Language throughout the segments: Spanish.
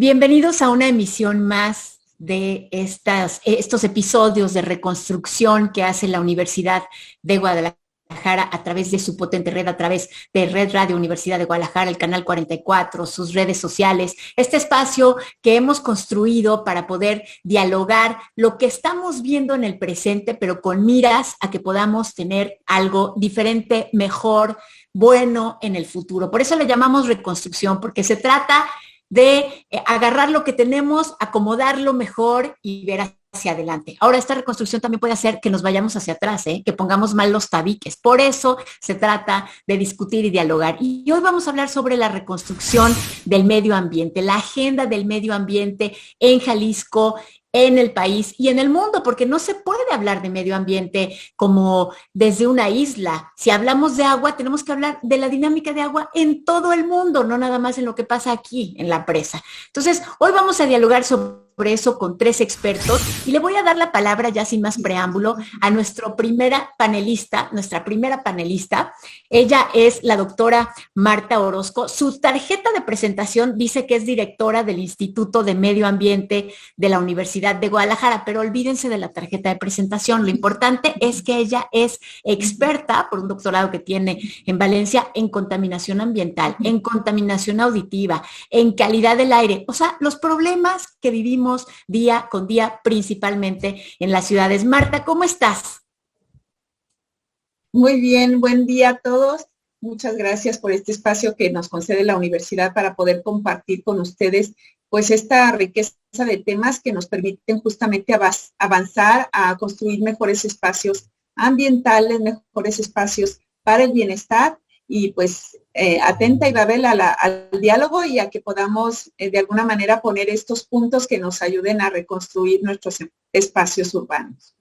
Bienvenidos a una emisión más de estos episodios de reconstrucción que hace la Universidad de Guadalajara a través de su potente red, a través de Red Radio Universidad de Guadalajara, el canal 44, sus redes sociales, este espacio que hemos construido para poder dialogar lo que estamos viendo en el presente, pero con miras a que podamos tener algo diferente, mejor, bueno en el futuro. Por eso le llamamos reconstrucción, porque se trata de agarrar lo que tenemos, acomodarlo mejor y ver hacia adelante. Ahora, esta reconstrucción también puede hacer que nos vayamos hacia atrás, que pongamos mal los tabiques. Por eso se trata de discutir y dialogar. Y hoy vamos a hablar sobre la reconstrucción del medio ambiente, la agenda del medio ambiente en Jalisco, en el país y en el mundo, porque no se puede hablar de medio ambiente como desde una isla. Si hablamos de agua, tenemos que hablar de la dinámica de agua en todo el mundo, no nada más en lo que pasa aquí, en la presa. Entonces, hoy vamos a dialogar sobre eso con tres expertos y le voy a dar la palabra ya sin más preámbulo a nuestra primera panelista. Ella es la doctora Marta Orozco. Su tarjeta de presentación dice que es directora del Instituto de Medio Ambiente de la Universidad de Guadalajara, pero olvídense de la tarjeta de presentación. Lo importante es que ella es experta por un doctorado que tiene en Valencia en contaminación ambiental, en contaminación auditiva, en calidad del aire, o sea, los problemas que vivimos día con día, principalmente en las ciudades. Marta, ¿cómo estás? Muy bien, buen día a todos. Muchas gracias por este espacio que nos concede la universidad para poder compartir con ustedes pues esta riqueza de temas que nos permiten justamente avanzar a construir mejores espacios ambientales, mejores espacios para el bienestar y pues atenta y Babel al diálogo y a que podamos de alguna manera poner estos puntos que nos ayuden a reconstruir nuestros espacios urbanos.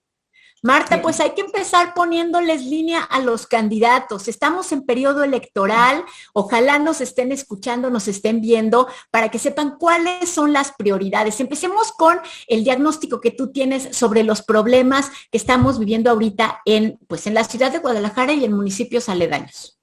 Marta, pues hay que empezar poniéndoles línea a los candidatos. Estamos en periodo electoral, ojalá nos estén escuchando, nos estén viendo para que sepan cuáles son las prioridades. Empecemos con el diagnóstico que tú tienes sobre los problemas que estamos viviendo ahorita en la ciudad de Guadalajara y en municipios aledaños.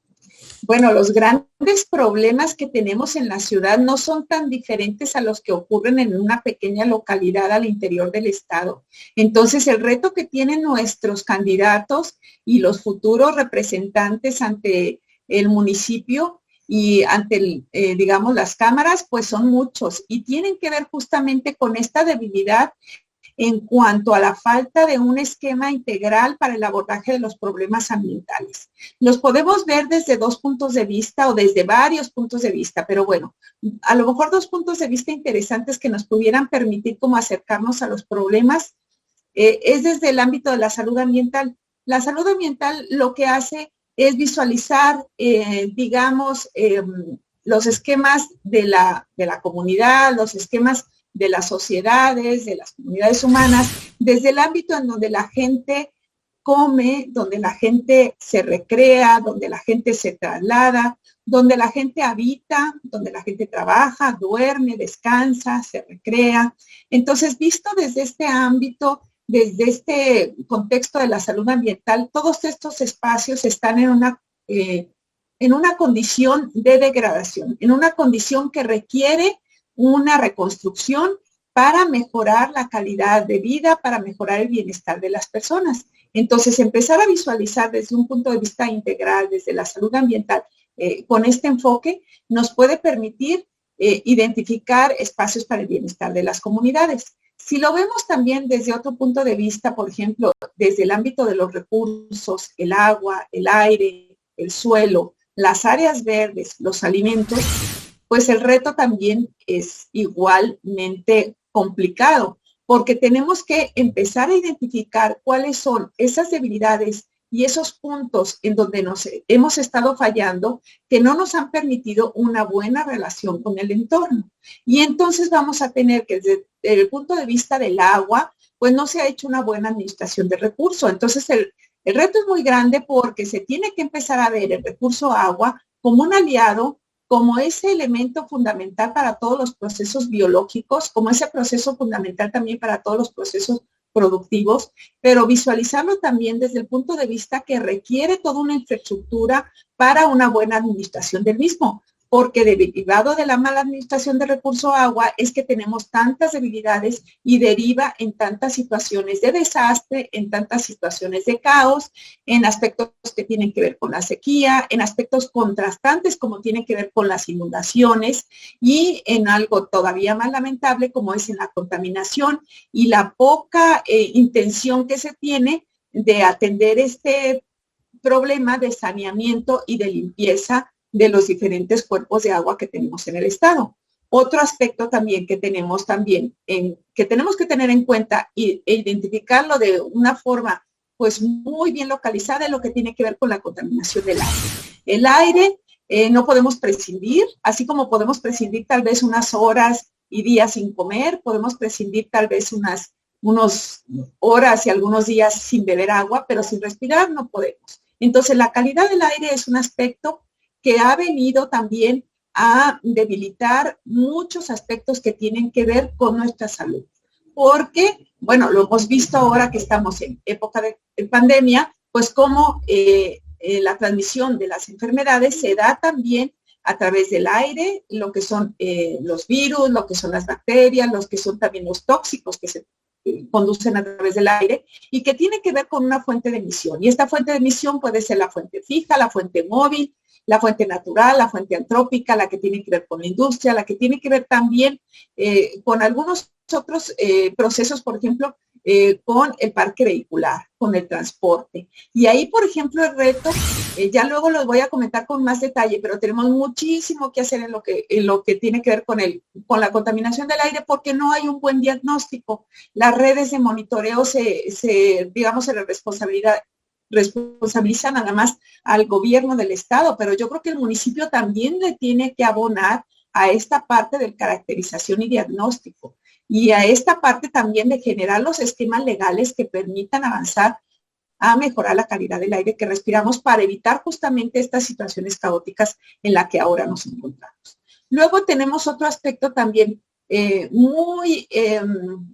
Bueno, los grandes problemas que tenemos en la ciudad no son tan diferentes a los que ocurren en una pequeña localidad al interior del estado. Entonces, el reto que tienen nuestros candidatos y los futuros representantes ante el municipio y ante, digamos, las cámaras, pues son muchos y tienen que ver justamente con esta debilidad en cuanto a la falta de un esquema integral para el abordaje de los problemas ambientales. Los podemos ver desde dos puntos de vista o desde varios puntos de vista, pero bueno, a lo mejor dos puntos de vista interesantes que nos pudieran permitir como acercarnos a los problemas es desde el ámbito de la salud ambiental. La salud ambiental lo que hace es visualizar, los esquemas de la comunidad, los esquemas de las sociedades, de las comunidades humanas, desde el ámbito en donde la gente come, donde la gente se recrea, donde la gente se traslada, donde la gente habita, donde la gente trabaja, duerme, descansa, se recrea. Entonces, visto desde este ámbito, desde este contexto de la salud ambiental, todos estos espacios están en una condición de degradación, en una condición que requiere una reconstrucción para mejorar la calidad de vida, para mejorar el bienestar de las personas. Entonces, empezar a visualizar desde un punto de vista integral, desde la salud ambiental, con este enfoque, nos puede permitir identificar espacios para el bienestar de las comunidades. Si lo vemos también desde otro punto de vista, por ejemplo, desde el ámbito de los recursos, el agua, el aire, el suelo, las áreas verdes, los alimentos, pues el reto también es igualmente complicado, porque tenemos que empezar a identificar cuáles son esas debilidades y esos puntos en donde nos hemos estado fallando que no nos han permitido una buena relación con el entorno. Y entonces vamos a tener que desde el punto de vista del agua, pues no se ha hecho una buena administración del recurso. Entonces el reto es muy grande porque se tiene que empezar a ver el recurso agua como un aliado, como ese elemento fundamental para todos los procesos biológicos, como ese proceso fundamental también para todos los procesos productivos, pero visualizarlo también desde el punto de vista que requiere toda una infraestructura para una buena administración del mismo. porque derivado de la mala administración de recurso agua es que tenemos tantas debilidades y deriva en tantas situaciones de desastre, en tantas situaciones de caos, en aspectos que tienen que ver con la sequía, en aspectos contrastantes como tienen que ver con las inundaciones y en algo todavía más lamentable como es en la contaminación y la poca intención que se tiene de atender este problema de saneamiento y de limpieza de los diferentes cuerpos de agua que tenemos en el estado. Otro aspecto también que tenemos que tenemos que tener en cuenta e identificarlo de una forma pues muy bien localizada es lo que tiene que ver con la contaminación del aire. El aire no podemos prescindir, así como podemos prescindir tal vez unas horas y días sin comer, podemos prescindir tal vez unas horas y algunos días sin beber agua, pero sin respirar no podemos. Entonces, la calidad del aire es un aspecto que ha venido también a debilitar muchos aspectos que tienen que ver con nuestra salud. Porque, bueno, lo hemos visto ahora que estamos en época de pandemia, pues cómo la transmisión de las enfermedades se da también a través del aire, lo que son los virus, lo que son las bacterias, los que son también los tóxicos que se conducen a través del aire y que tiene que ver con una fuente de emisión. Y esta fuente de emisión puede ser la fuente fija, la fuente móvil, la fuente natural, la fuente antrópica, la que tiene que ver con la industria, la que tiene que ver también con algunos otros procesos, por ejemplo, con el parque vehicular, con el transporte. Y ahí, por ejemplo, el reto, ya luego los voy a comentar con más detalle, pero tenemos muchísimo que hacer en lo que tiene que ver con la contaminación del aire porque no hay un buen diagnóstico. Las redes de monitoreo se responsabilizan nada más al gobierno del estado, pero yo creo que el municipio también le tiene que abonar a esta parte de caracterización y diagnóstico y a esta parte también de generar los esquemas legales que permitan avanzar a mejorar la calidad del aire que respiramos para evitar justamente estas situaciones caóticas en las que ahora nos encontramos. Luego tenemos otro aspecto también muy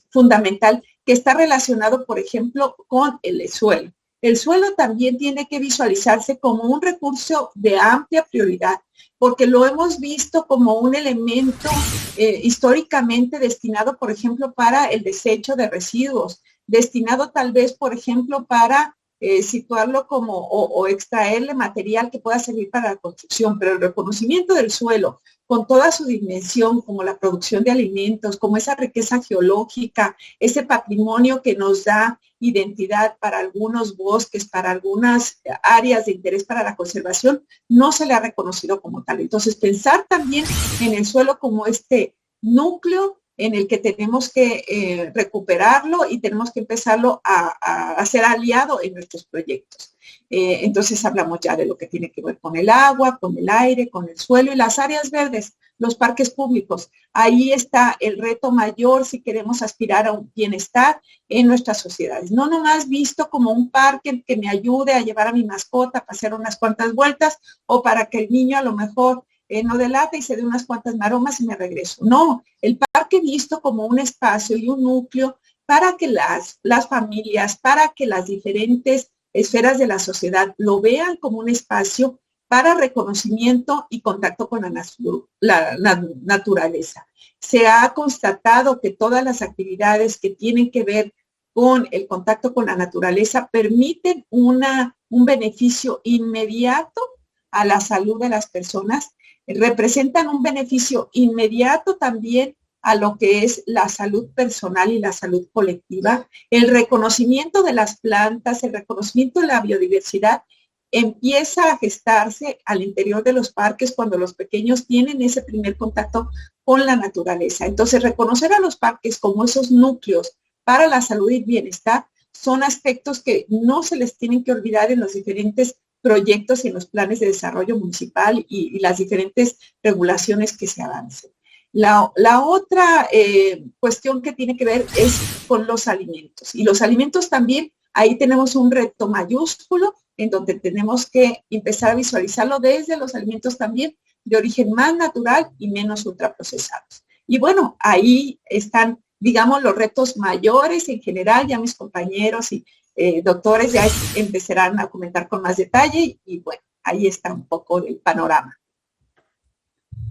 fundamental que está relacionado, por ejemplo, con el suelo. El suelo también tiene que visualizarse como un recurso de amplia prioridad, porque lo hemos visto como un elemento históricamente destinado, por ejemplo, para el desecho de residuos, destinado tal vez, por ejemplo, para situarlo como o extraerle material que pueda servir para la construcción, pero el reconocimiento del suelo con toda su dimensión, como la producción de alimentos, como esa riqueza geológica, ese patrimonio que nos da identidad para algunos bosques, para algunas áreas de interés para la conservación, no se le ha reconocido como tal. Entonces, pensar también en el suelo como este núcleo en el que tenemos que recuperarlo y tenemos que empezarlo a hacer aliado en nuestros proyectos. Entonces hablamos ya de lo que tiene que ver con el agua, con el aire, con el suelo y las áreas verdes, los parques públicos. Ahí está el reto mayor si queremos aspirar a un bienestar en nuestras sociedades. No nomás visto como un parque que me ayude a llevar a mi mascota a hacer unas cuantas vueltas o para que el niño a lo mejor no delate y se dé unas cuantas maromas y me regreso. No, el parque visto como un espacio y un núcleo para que las familias, para que las diferentes esferas de la sociedad lo vean como un espacio para reconocimiento y contacto con la naturaleza. Se ha constatado que todas las actividades que tienen que ver con el contacto con la naturaleza permiten un beneficio inmediato a la salud de las personas, representan un beneficio inmediato también a lo que es la salud personal y la salud colectiva. El reconocimiento de las plantas, el reconocimiento de la biodiversidad empieza a gestarse al interior de los parques cuando los pequeños tienen ese primer contacto con la naturaleza. Entonces, reconocer a los parques como esos núcleos para la salud y bienestar son aspectos que no se les tienen que olvidar en los diferentes proyectos y en los planes de desarrollo municipal y las diferentes regulaciones que se avancen. La otra cuestión que tiene que ver es con los alimentos. Y los alimentos también, ahí tenemos un reto mayúsculo en donde tenemos que empezar a visualizarlo desde los alimentos también de origen más natural y menos ultraprocesados. Y bueno, ahí están, digamos, los retos mayores en general. Ya mis compañeros y doctores ya empezarán a comentar con más detalle y bueno, ahí está un poco el panorama.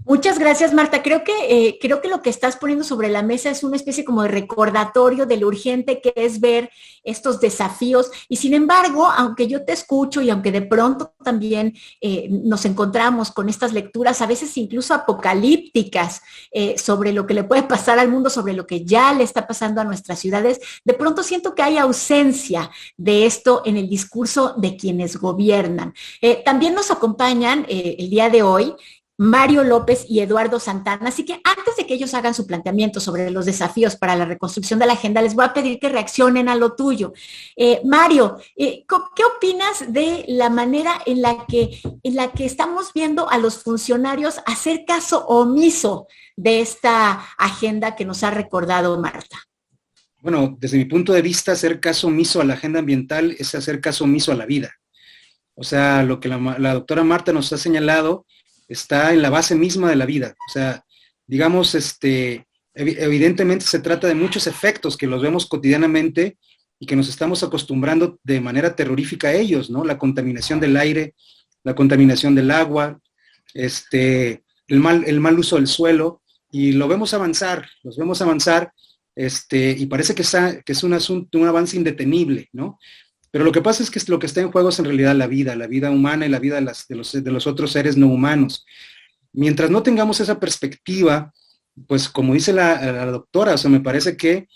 Muchas gracias, Marta. Creo que lo que estás poniendo sobre la mesa es una especie como de recordatorio de lo urgente que es ver estos desafíos. Y sin embargo, aunque yo te escucho y aunque de pronto también nos encontramos con estas lecturas, a veces incluso apocalípticas, sobre lo que le puede pasar al mundo, sobre lo que ya le está pasando a nuestras ciudades, de pronto siento que hay ausencia de esto en el discurso de quienes gobiernan. También nos acompañan el día de hoy Mario López y Eduardo Santana. Así que antes de que ellos hagan su planteamiento sobre los desafíos para la reconstrucción de la agenda, les voy a pedir que reaccionen a lo tuyo. Mario, ¿qué opinas de la manera en la que estamos viendo a los funcionarios hacer caso omiso de esta agenda que nos ha recordado Marta? Bueno, desde mi punto de vista, hacer caso omiso a la agenda ambiental es hacer caso omiso a la vida. O sea, lo que la doctora Marta nos ha señalado está en la base misma de la vida. O sea, digamos, evidentemente se trata de muchos efectos que los vemos cotidianamente y que nos estamos acostumbrando de manera terrorífica a ellos, ¿no? La contaminación del aire, la contaminación del agua, el mal uso del suelo, y los vemos avanzar, y parece que es un asunto, un avance indetenible, ¿no? Pero lo que pasa es que lo que está en juego es en realidad la vida humana y la vida de los otros seres no humanos. Mientras no tengamos esa perspectiva, pues como dice la doctora, o sea, me parece que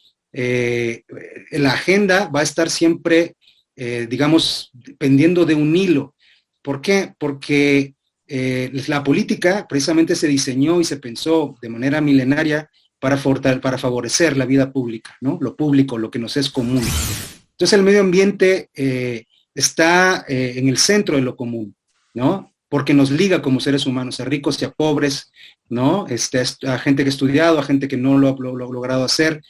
la agenda va a estar siempre, digamos, pendiendo de un hilo. ¿Por qué? Porque la política precisamente se diseñó y se pensó de manera milenaria para favorecer la vida pública, ¿no? Lo público, lo que nos es común. Entonces el medio ambiente está en el centro de lo común, ¿no? Porque nos liga como seres humanos, a ricos y a pobres, ¿no? A gente que ha estudiado, a gente que no lo ha logrado hacer.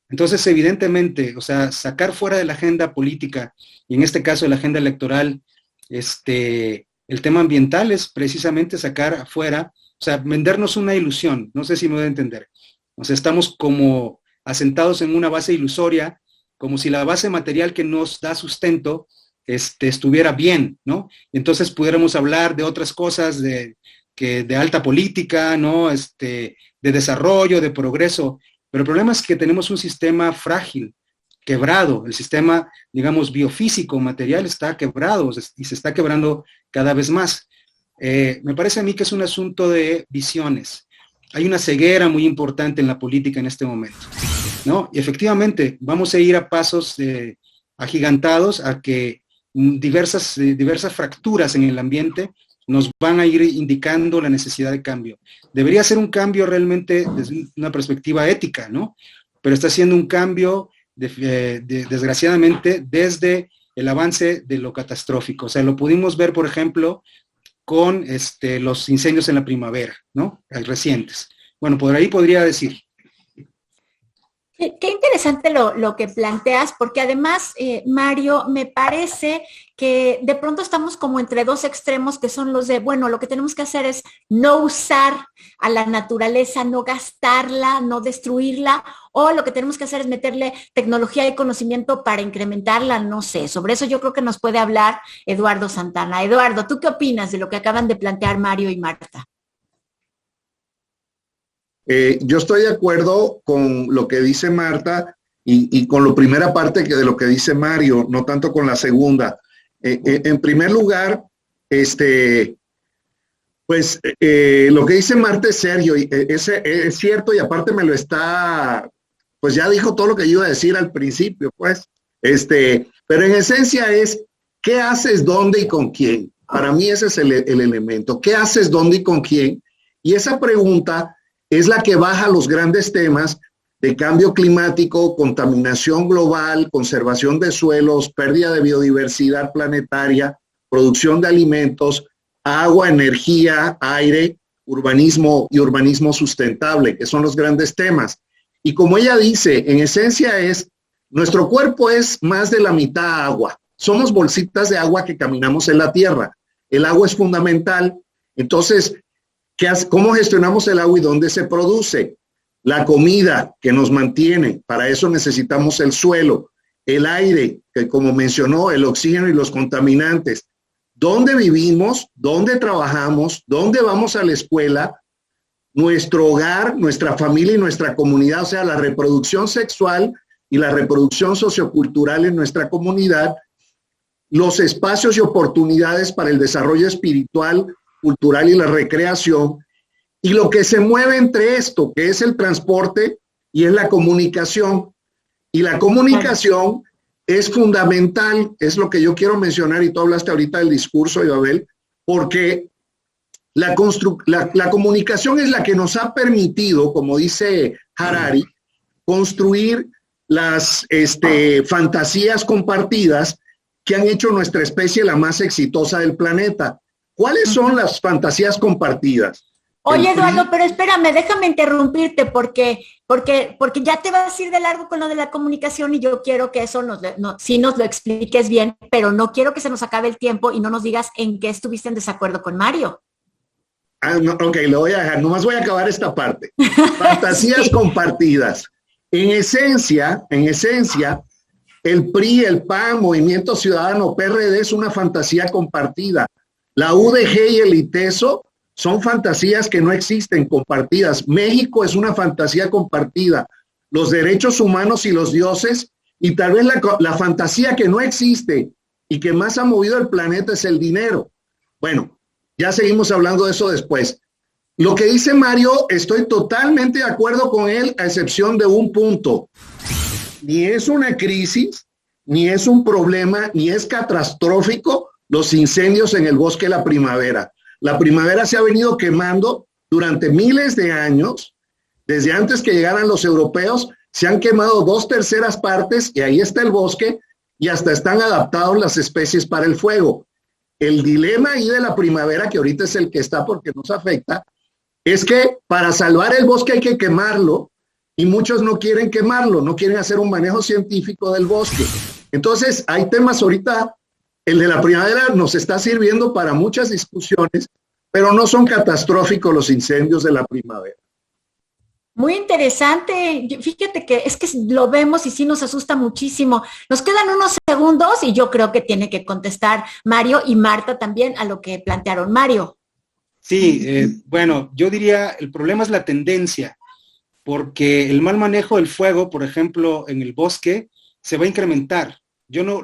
Entonces, evidentemente, o sea, sacar fuera de la agenda política, y en este caso de la agenda electoral, el tema ambiental es precisamente sacar afuera, o sea, vendernos una ilusión, no sé si me voy a entender. O sea, estamos como asentados en una base ilusoria, como si la base material que nos da sustento estuviera bien, ¿no? Entonces pudiéramos hablar de otras cosas de alta política, ¿no? De desarrollo, de progreso, pero el problema es que tenemos un sistema frágil, quebrado, el sistema, digamos, biofísico, material está quebrado y se está quebrando cada vez más. Me parece a mí que es un asunto de visiones. Hay una ceguera muy importante en la política en este momento, ¿no? Y efectivamente vamos a ir a pasos agigantados a que diversas fracturas en el ambiente nos van a ir indicando la necesidad de cambio. Debería ser un cambio realmente desde una perspectiva ética, ¿no? Pero está siendo un cambio, desgraciadamente, desde el avance de lo catastrófico. O sea, lo pudimos ver, por ejemplo, con los incendios en la primavera, ¿no? Recientes. Bueno, por ahí podría decir. Qué interesante lo que planteas, porque además, Mario, me parece que de pronto estamos como entre dos extremos que son los de, bueno, lo que tenemos que hacer es no usar a la naturaleza, no gastarla, no destruirla, o lo que tenemos que hacer es meterle tecnología y conocimiento para incrementarla, no sé. Sobre eso yo creo que nos puede hablar Eduardo Santana. Eduardo, ¿tú qué opinas de lo que acaban de plantear Mario y Marta? Yo estoy de acuerdo con lo que dice Marta y con la primera parte de lo que dice Mario, no tanto con la segunda. En primer lugar, pues lo que dice Marta es serio, es cierto, y aparte me lo está, pues ya dijo todo lo que yo iba a decir al principio, pues, pero en esencia es, ¿qué haces, dónde y con quién? Para mí ese es el elemento. ¿Qué haces, dónde y con quién? Y esa pregunta es la que baja los grandes temas de cambio climático, contaminación global, conservación de suelos, pérdida de biodiversidad planetaria, producción de alimentos, agua, energía, aire, urbanismo y urbanismo sustentable, que son los grandes temas. Y como ella dice, en esencia nuestro cuerpo es más de la mitad agua. Somos bolsitas de agua que caminamos en la tierra. El agua es fundamental. Entonces, ¿cómo gestionamos el agua y dónde se produce? La comida que nos mantiene, para eso necesitamos el suelo, el aire, que como mencionó, el oxígeno y los contaminantes. ¿Dónde vivimos? ¿Dónde trabajamos? ¿Dónde vamos a la escuela? nuestro hogar, nuestra familia y nuestra comunidad, o sea, la reproducción sexual y la reproducción sociocultural en nuestra comunidad, los espacios y oportunidades para el desarrollo espiritual, cultural y la recreación, y lo que se mueve entre esto, que es el transporte y es la comunicación. Y la comunicación es fundamental, es lo que yo quiero mencionar, y tú hablaste ahorita del discurso, Ibabel, porque la comunicación es la que nos ha permitido, como dice Harari, construir las fantasías compartidas que han hecho nuestra especie la más exitosa del planeta. ¿Cuáles son las fantasías compartidas? Oye, Eduardo, pero espérame, déjame interrumpirte porque ya te vas a ir de largo con lo de la comunicación y yo quiero que eso sí nos lo expliques bien, pero no quiero que se nos acabe el tiempo y no nos digas en qué estuviste en desacuerdo con Mario. No, ok, lo voy a dejar, nomás voy a acabar esta parte. Fantasías sí. Compartidas. En esencia, el PRI, el PAN, Movimiento Ciudadano, PRD es una fantasía compartida. La UDG y el ITESO son fantasías que no existen, compartidas. México es una fantasía compartida. Los derechos humanos y los dioses, y tal vez la fantasía que no existe y que más ha movido el planeta es el dinero. Bueno, ya seguimos hablando de eso después. Lo que dice Mario, estoy totalmente de acuerdo con él, a excepción de un punto. Ni es una crisis, ni es un problema, ni es catastrófico los incendios en el bosque de la primavera. La primavera se ha venido quemando durante miles de años. Desde antes que llegaran los europeos, se han quemado 2/3 partes y ahí está el bosque y hasta están adaptados las especies para el fuego. El dilema ahí de la primavera, que ahorita es el que está porque nos afecta, es que para salvar el bosque hay que quemarlo y muchos no quieren quemarlo, no quieren hacer un manejo científico del bosque. Entonces, hay temas ahorita, el de la primavera nos está sirviendo para muchas discusiones, pero no son catastróficos los incendios de la primavera. Muy interesante. Fíjate que es que lo vemos y sí nos asusta muchísimo. Nos quedan unos segundos y yo creo que tiene que contestar Mario y Marta también a lo que plantearon. Mario. Sí, bueno, yo diría el problema es la tendencia, porque el mal manejo del fuego, por ejemplo, en el bosque, se va a incrementar. Yo no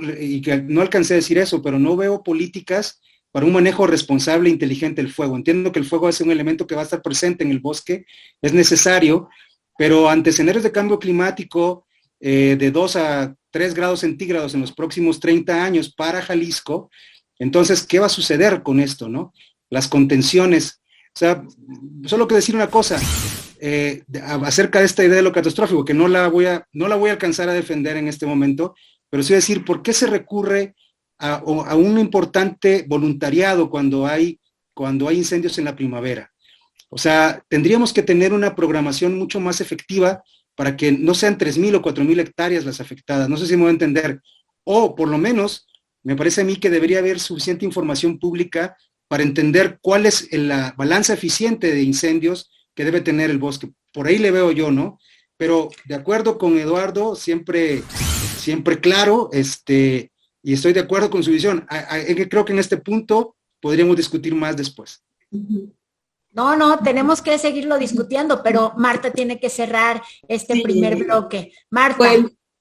alcancé a decir eso, pero no veo políticas para un manejo responsable e inteligente del fuego. Entiendo que el fuego es un elemento que va a estar presente en el bosque, es necesario, pero ante escenarios de cambio climático de 2 a 3 grados centígrados en los próximos 30 años para Jalisco, entonces, ¿qué va a suceder con esto, no? Las contenciones. O sea, solo que decir una cosa acerca de esta idea de lo catastrófico, que no la voy a alcanzar a defender en este momento, pero sí decir, ¿por qué se recurre a un importante voluntariado cuando hay incendios en la primavera? O sea, tendríamos que tener una programación mucho más efectiva para que no sean 3,000 o 4,000 hectáreas las afectadas. No sé si me voy a entender. O por lo menos, me parece a mí que debería haber suficiente información pública para entender cuál es la balanza eficiente de incendios que debe tener el bosque. Por ahí le veo yo, ¿no? Pero de acuerdo con Eduardo, siempre claro, y estoy de acuerdo con su visión. Creo que en este punto podríamos discutir más después. No, tenemos que seguirlo discutiendo, pero Marta tiene que cerrar este primer bloque. Marta.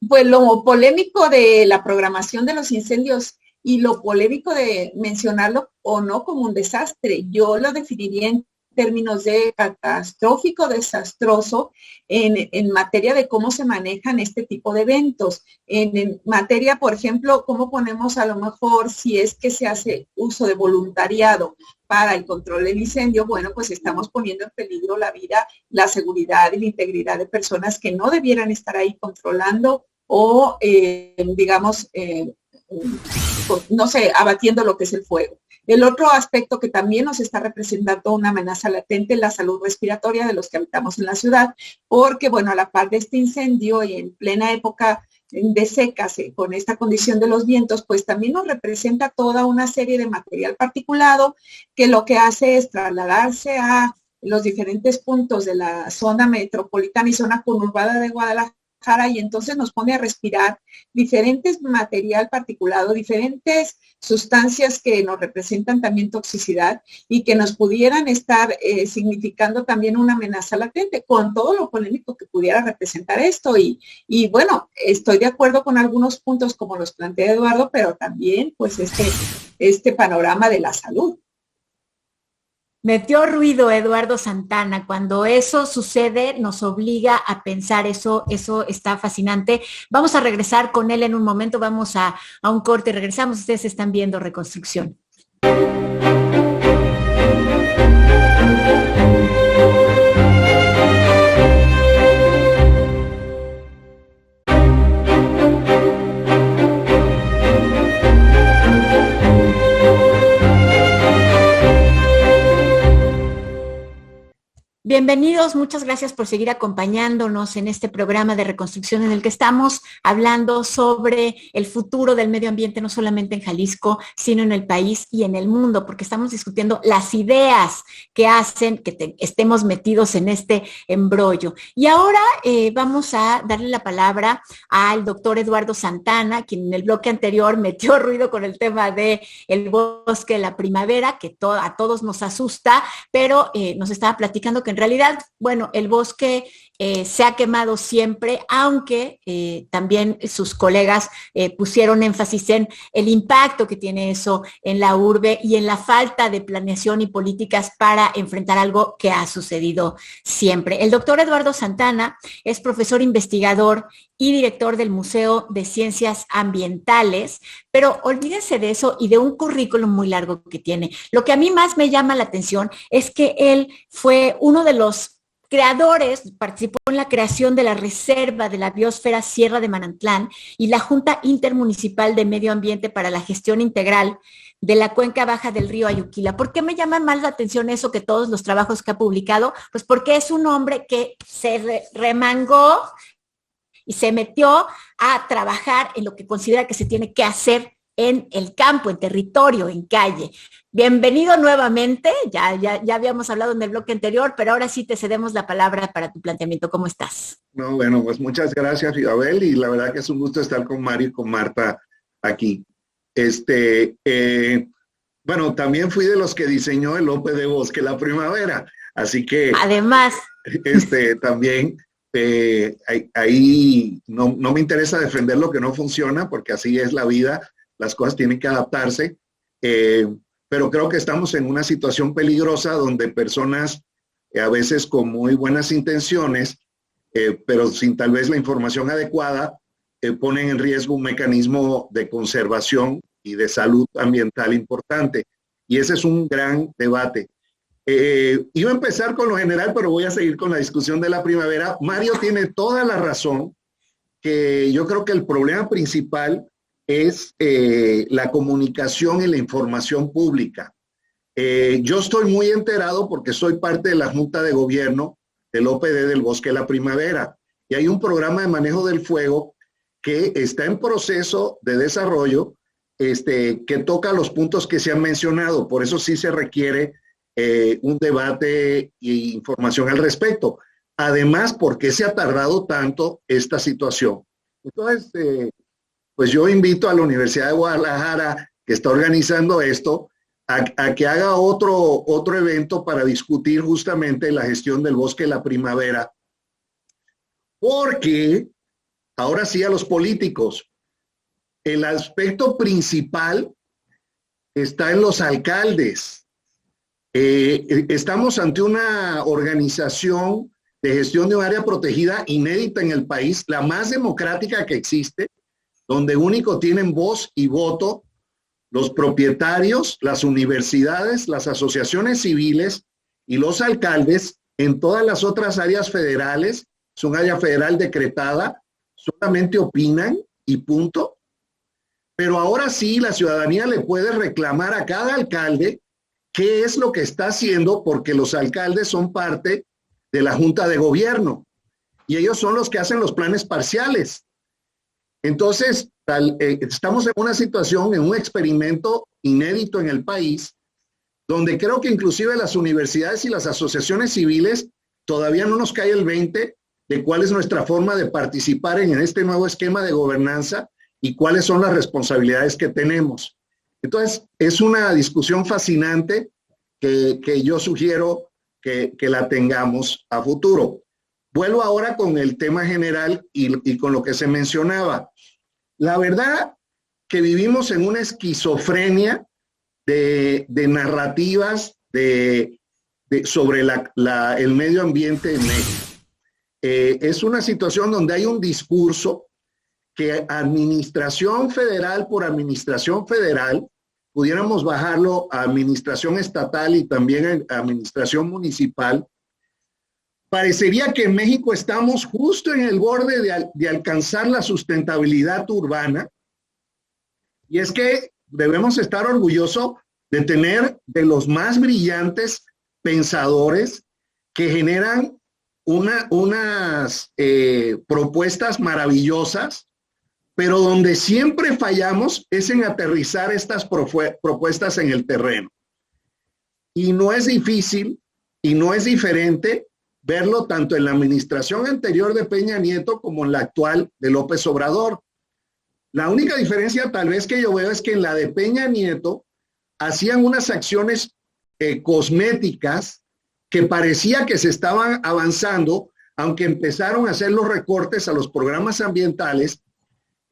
Pues lo polémico de la programación de los incendios y lo polémico de mencionarlo o no como un desastre, yo lo definiría en términos de catastrófico, desastroso, en materia de cómo se manejan este tipo de eventos. En materia, por ejemplo, cómo ponemos a lo mejor si es que se hace uso de voluntariado para el control del incendio, bueno, pues estamos poniendo en peligro la vida, la seguridad y la integridad de personas que no debieran estar ahí controlando o, no sé, abatiendo lo que es el fuego. El otro aspecto que también nos está representando una amenaza latente es la salud respiratoria de los que habitamos en la ciudad, porque, bueno, a la par de este incendio y en plena época de secas, con esta condición de los vientos, pues también nos representa toda una serie de material particulado que lo que hace es trasladarse a los diferentes puntos de la zona metropolitana y zona conurbada de Guadalajara y entonces nos pone a respirar diferentes material particulado, diferentes sustancias que nos representan también toxicidad y que nos pudieran estar significando también una amenaza latente, con todo lo polémico que pudiera representar esto. Y bueno, estoy de acuerdo con algunos puntos como los plantea Eduardo, pero también pues este panorama de la salud. Metió ruido Eduardo Santana. Cuando eso sucede, nos obliga a pensar. Eso está fascinante. Vamos a regresar con él en un momento. Vamos a un corte. Regresamos. Ustedes están viendo Reconstrucción. Bienvenidos, muchas gracias por seguir acompañándonos en este programa de reconstrucción en el que estamos hablando sobre el futuro del medio ambiente, no solamente en Jalisco, sino en el país y en el mundo, porque estamos discutiendo las ideas que hacen que estemos metidos en este embrollo. Y ahora vamos a darle la palabra al doctor Eduardo Santana, quien en el bloque anterior metió ruido con el tema de el bosque de la primavera, que a todos nos asusta, pero nos estaba platicando que en realidad, bueno, el bosque se ha quemado siempre, aunque también sus colegas pusieron énfasis en el impacto que tiene eso en la urbe y en la falta de planeación y políticas para enfrentar algo que ha sucedido siempre. El doctor Eduardo Santana es profesor investigador y director del Museo de Ciencias Ambientales, pero olvídense de eso y de un currículum muy largo que tiene. Lo que a mí más me llama la atención es que él fue uno de los creadores, participó en la creación de la Reserva de la Biosfera Sierra de Manantlán y la Junta Intermunicipal de Medio Ambiente para la Gestión Integral de la cuenca baja del río Ayuquila. ¿Por qué me llama más la atención eso que todos los trabajos que ha publicado? Pues porque es un hombre que se remangó y se metió a trabajar en lo que considera que se tiene que hacer en el campo, en territorio, en calle. Bienvenido nuevamente, ya habíamos hablado en el bloque anterior, pero ahora sí te cedemos la palabra para tu planteamiento. ¿Cómo estás? No, bueno, pues muchas gracias, Isabel, y la verdad que es un gusto estar con Mario y con Marta aquí. Bueno, también fui de los que diseñó el Lope de Bosque la Primavera, así que además también ahí no me interesa defender lo que no funciona, porque así es la vida, las cosas tienen que adaptarse, pero creo que estamos en una situación peligrosa donde personas a veces con muy buenas intenciones, pero sin tal vez la información adecuada, ponen en riesgo un mecanismo de conservación y de salud ambiental importante. Y ese es un gran debate. Iba a empezar con lo general, pero voy a seguir con la discusión de la primavera. Mario tiene toda la razón, que yo creo que el problema principal es la comunicación y la información pública. Yo estoy muy enterado porque soy parte de la Junta de Gobierno del OPD del Bosque de la Primavera, y hay un programa de manejo del fuego que está en proceso de desarrollo, que toca los puntos que se han mencionado. Por eso sí se requiere un debate e información al respecto. Además, ¿por qué se ha tardado tanto esta situación? Entonces, pues yo invito a la Universidad de Guadalajara, que está organizando esto, a que haga otro evento para discutir justamente la gestión del bosque de la primavera. Porque, ahora sí a los políticos, el aspecto principal está en los alcaldes. Estamos ante una organización de gestión de un área protegida inédita en el país, la más democrática que existe, donde único tienen voz y voto los propietarios, las universidades, las asociaciones civiles y los alcaldes. En todas las otras áreas federales, es un área federal decretada, solamente opinan y punto. Pero ahora sí, la ciudadanía le puede reclamar a cada alcalde qué es lo que está haciendo, porque los alcaldes son parte de la Junta de Gobierno y ellos son los que hacen los planes parciales. Entonces, estamos en una situación, en un experimento inédito en el país, donde creo que inclusive las universidades y las asociaciones civiles todavía no nos cae el 20 de cuál es nuestra forma de participar en este nuevo esquema de gobernanza y cuáles son las responsabilidades que tenemos. Entonces, es una discusión fascinante que yo sugiero que la tengamos a futuro. Vuelvo ahora con el tema general y con lo que se mencionaba. La verdad que vivimos en una esquizofrenia de narrativas sobre el medio ambiente en México. Es una situación donde hay un discurso que administración federal por administración federal, pudiéramos bajarlo a administración estatal y también a administración municipal, parecería que en México estamos justo en el borde de alcanzar la sustentabilidad urbana, y es que debemos estar orgullosos de tener de los más brillantes pensadores que generan unas propuestas maravillosas, pero donde siempre fallamos es en aterrizar estas propuestas en el terreno. Y no es difícil y no es diferente verlo tanto en la administración anterior de Peña Nieto como en la actual de López Obrador. La única diferencia tal vez que yo veo es que en la de Peña Nieto hacían unas acciones cosméticas que parecía que se estaban avanzando, aunque empezaron a hacer los recortes a los programas ambientales.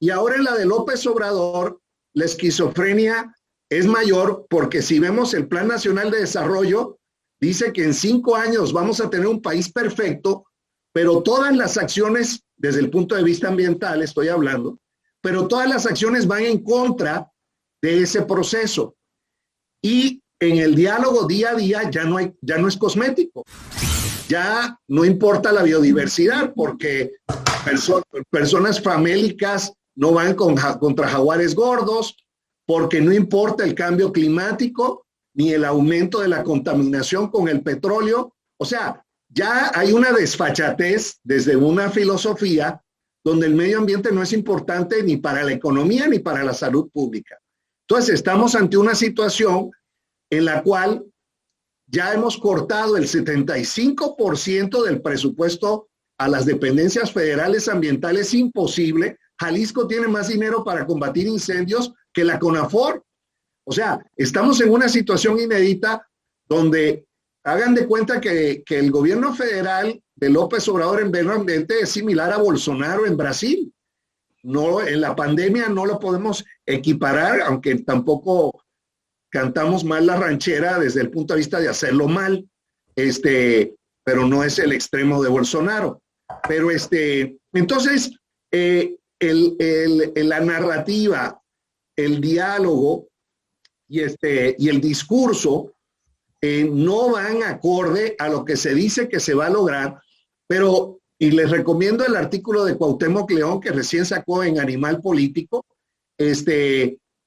Y ahora en la de López Obrador, la esquizofrenia es mayor, porque si vemos el Plan Nacional de Desarrollo, dice que en 5 años vamos a tener un país perfecto, pero todas las acciones, desde el punto de vista ambiental estoy hablando, pero todas las acciones van en contra de ese proceso. Y en el diálogo día a día ya no es cosmético. Ya no importa la biodiversidad, porque personas famélicas no van contra jaguares gordos, porque no importa el cambio climático ni el aumento de la contaminación con el petróleo. O sea, ya hay una desfachatez desde una filosofía donde el medio ambiente no es importante ni para la economía ni para la salud pública. Entonces, estamos ante una situación en la cual ya hemos cortado el 75% del presupuesto a las dependencias federales ambientales. Imposible. Jalisco tiene más dinero para combatir incendios que la CONAFOR. O sea, estamos en una situación inédita donde hagan de cuenta que el gobierno federal de López Obrador en medio ambiente es similar a Bolsonaro en Brasil. No, en la pandemia no lo podemos equiparar, aunque tampoco cantamos mal la ranchera desde el punto de vista de hacerlo mal, pero no es el extremo de Bolsonaro. Pero entonces, la narrativa, el diálogo y el discurso no van acorde a lo que se dice que se va a lograr, y les recomiendo el artículo de Cuauhtémoc León que recién sacó en Animal Político.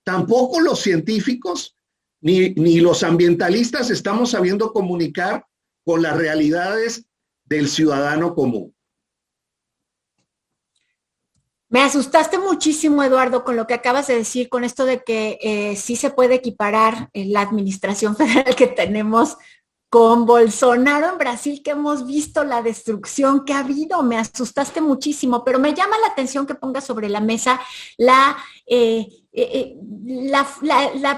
Tampoco los científicos ni los ambientalistas estamos sabiendo comunicar con las realidades del ciudadano común. Me asustaste muchísimo, Eduardo, con lo que acabas de decir, con esto de que sí se puede equiparar la administración federal que tenemos con Bolsonaro en Brasil, que hemos visto la destrucción que ha habido. Me asustaste muchísimo, pero me llama la atención que pongas sobre la mesa la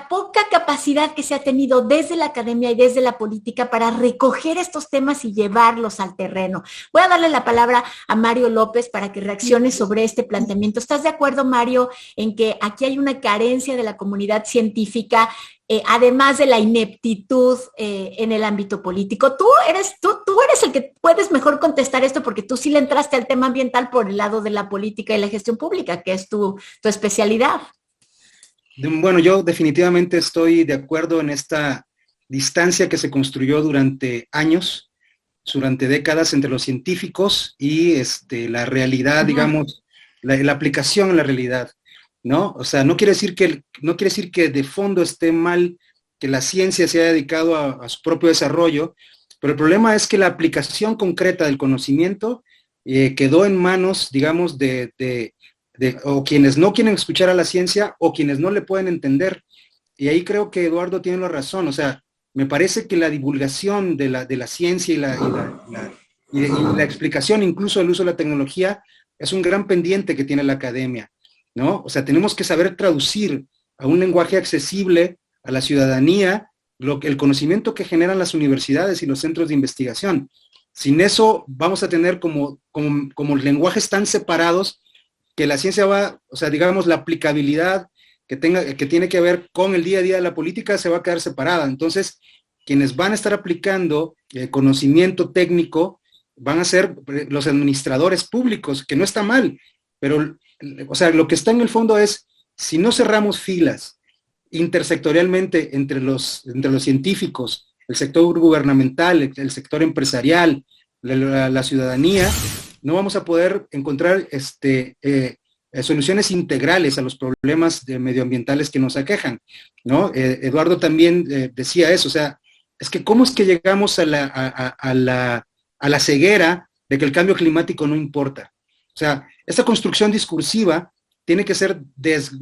poca capacidad que se ha tenido desde la academia y desde la política para recoger estos temas y llevarlos al terreno. Voy a darle la palabra a Mario López para que reaccione sobre este planteamiento. ¿Estás de acuerdo, Mario, en que aquí hay una carencia de la comunidad científica, además de la ineptitud en el ámbito político? Tú eres el que puedes mejor contestar esto, porque tú sí le entraste al tema ambiental por el lado de la política y la gestión pública, que es tu especialidad. Bueno, yo definitivamente estoy de acuerdo en esta distancia que se construyó durante años, durante décadas, entre los científicos y la realidad, digamos, la aplicación en la realidad, ¿no? O sea, no quiere decir que de fondo esté mal que la ciencia se haya dedicado a su propio desarrollo, pero el problema es que la aplicación concreta del conocimiento quedó en manos, digamos, o quienes no quieren escuchar a la ciencia o quienes no le pueden entender. Y ahí creo que Eduardo tiene la razón. O sea, me parece que la divulgación de la ciencia y la explicación incluso del uso de la tecnología es un gran pendiente que tiene la academia, ¿no? O sea, tenemos que saber traducir a un lenguaje accesible a la ciudadanía el conocimiento que generan las universidades y los centros de investigación. Sin eso vamos a tener como lenguajes tan separados que la ciencia va, o sea, digamos, la aplicabilidad que tiene que ver con el día a día de la política se va a quedar separada. Entonces, quienes van a estar aplicando conocimiento técnico van a ser los administradores públicos, que no está mal, pero, o sea, lo que está en el fondo es, si no cerramos filas intersectorialmente entre los científicos, el sector gubernamental, el sector empresarial, la ciudadanía, no vamos a poder encontrar soluciones integrales a los problemas medioambientales que nos aquejan, ¿no? Eduardo también decía eso, o sea, es que ¿cómo es que llegamos a la ceguera de que el cambio climático no importa? O sea, esta construcción discursiva tiene que ser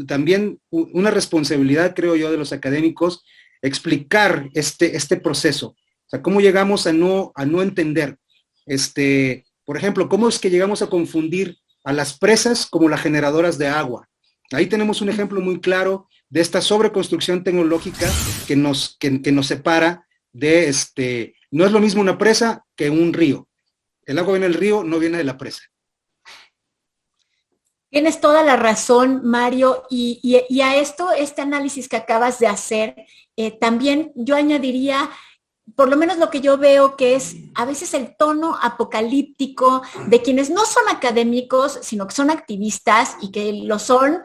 también una responsabilidad, creo yo, de los académicos, explicar este proceso. O sea, ¿cómo llegamos a no entender? Por ejemplo, ¿cómo es que llegamos a confundir a las presas como las generadoras de agua? Ahí tenemos un ejemplo muy claro de esta sobreconstrucción tecnológica que nos separa de no es lo mismo una presa que un río. El agua viene del río, no viene de la presa. Tienes toda la razón, Mario, y a este análisis que acabas de hacer, también yo añadiría, por lo menos lo que yo veo, que es a veces el tono apocalíptico de quienes no son académicos, sino que son activistas y que lo son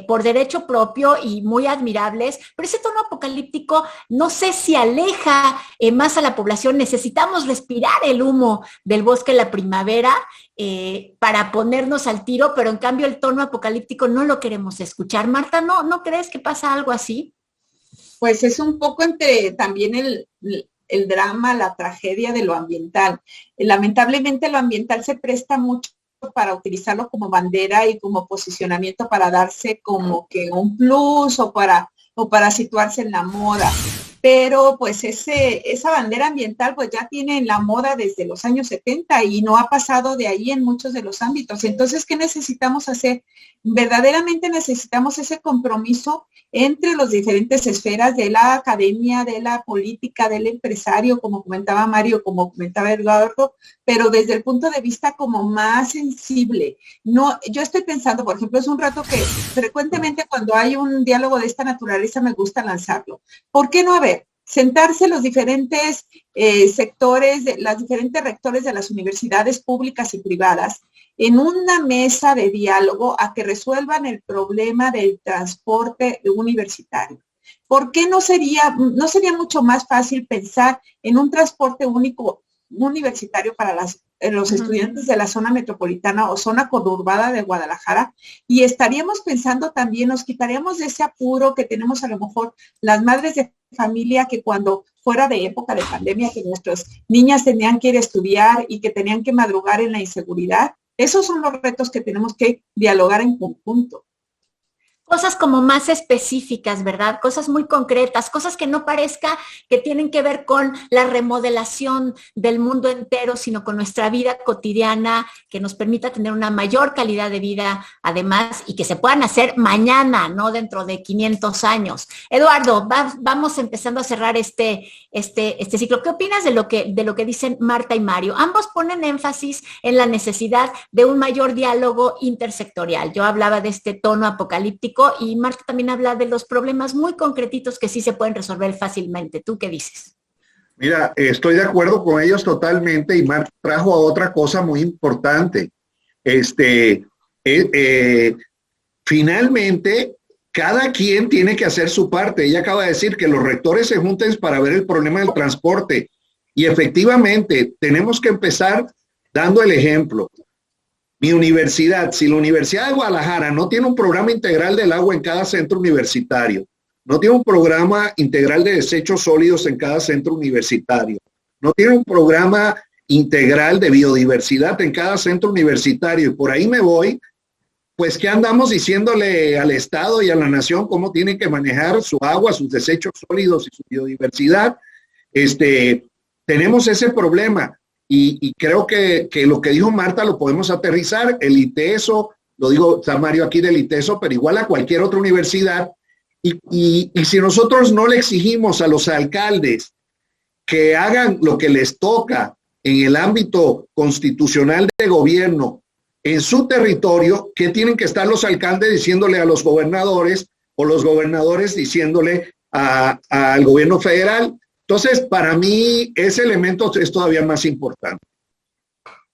por derecho propio y muy admirables, pero ese tono apocalíptico no sé si aleja más a la población. Necesitamos respirar el humo del bosque de la primavera para ponernos al tiro, pero en cambio el tono apocalíptico no lo queremos escuchar. Marta, ¿no crees que pasa algo así? Pues es un poco entre también el drama, la tragedia de lo ambiental. Lamentablemente lo ambiental se presta mucho para utilizarlo como bandera y como posicionamiento para darse como que un plus o para situarse en la moda. Pero pues esa bandera ambiental pues ya tiene en la moda desde los años 70 y no ha pasado de ahí en muchos de los ámbitos. Entonces, ¿qué necesitamos hacer? Verdaderamente necesitamos ese compromiso entre las diferentes esferas de la academia, de la política, del empresario, como comentaba Mario, como comentaba Eduardo, pero desde el punto de vista como más sensible. No, yo estoy pensando, por ejemplo, es un rato que frecuentemente cuando hay un diálogo de esta naturaleza me gusta lanzarlo. ¿Por qué no sentarse los diferentes sectores, las diferentes rectores de las universidades públicas y privadas en una mesa de diálogo a que resuelvan el problema del transporte universitario? ¿Por qué no sería mucho más fácil pensar en un transporte único universitario para los estudiantes de la zona metropolitana o zona conurbada de Guadalajara? Y estaríamos pensando también, nos quitaríamos de ese apuro que tenemos a lo mejor las madres de familia, que cuando fuera de época de pandemia, que nuestras niñas tenían que ir a estudiar y que tenían que madrugar en la inseguridad. Esos son los retos que tenemos que dialogar en conjunto. Cosas como más específicas, ¿verdad? Cosas muy concretas, cosas que no parezca que tienen que ver con la remodelación del mundo entero, sino con nuestra vida cotidiana, que nos permita tener una mayor calidad de vida, además, y que se puedan hacer mañana, no dentro de 500 años. Eduardo, vamos empezando a cerrar este ciclo. ¿Qué opinas de lo que dicen Marta y Mario? Ambos ponen énfasis en la necesidad de un mayor diálogo intersectorial. Yo hablaba de este tono apocalíptico y Marta también habla de los problemas muy concretitos que sí se pueden resolver fácilmente. ¿Tú qué dices? Mira, estoy de acuerdo con ellos totalmente y Marta trajo a otra cosa muy importante. Finalmente, cada quien tiene que hacer su parte. Ella acaba de decir que los rectores se junten para ver el problema del transporte y efectivamente tenemos que empezar dando el ejemplo. Mi universidad, si la Universidad de Guadalajara no tiene un programa integral del agua en cada centro universitario, no tiene un programa integral de desechos sólidos en cada centro universitario, no tiene un programa integral de biodiversidad en cada centro universitario, y por ahí me voy, pues ¿qué andamos diciéndole al Estado y a la nación cómo tienen que manejar su agua, sus desechos sólidos y su biodiversidad? Tenemos ese problema. y creo que lo que dijo Marta lo podemos aterrizar. El ITESO, lo digo, está Mario aquí del ITESO, pero igual a cualquier otra universidad. Y si nosotros no le exigimos a los alcaldes que hagan lo que les toca en el ámbito constitucional de gobierno en su territorio, ¿qué tienen que estar los alcaldes diciéndole a los gobernadores o los gobernadores diciéndole al gobierno federal? Entonces, para mí, ese elemento es todavía más importante.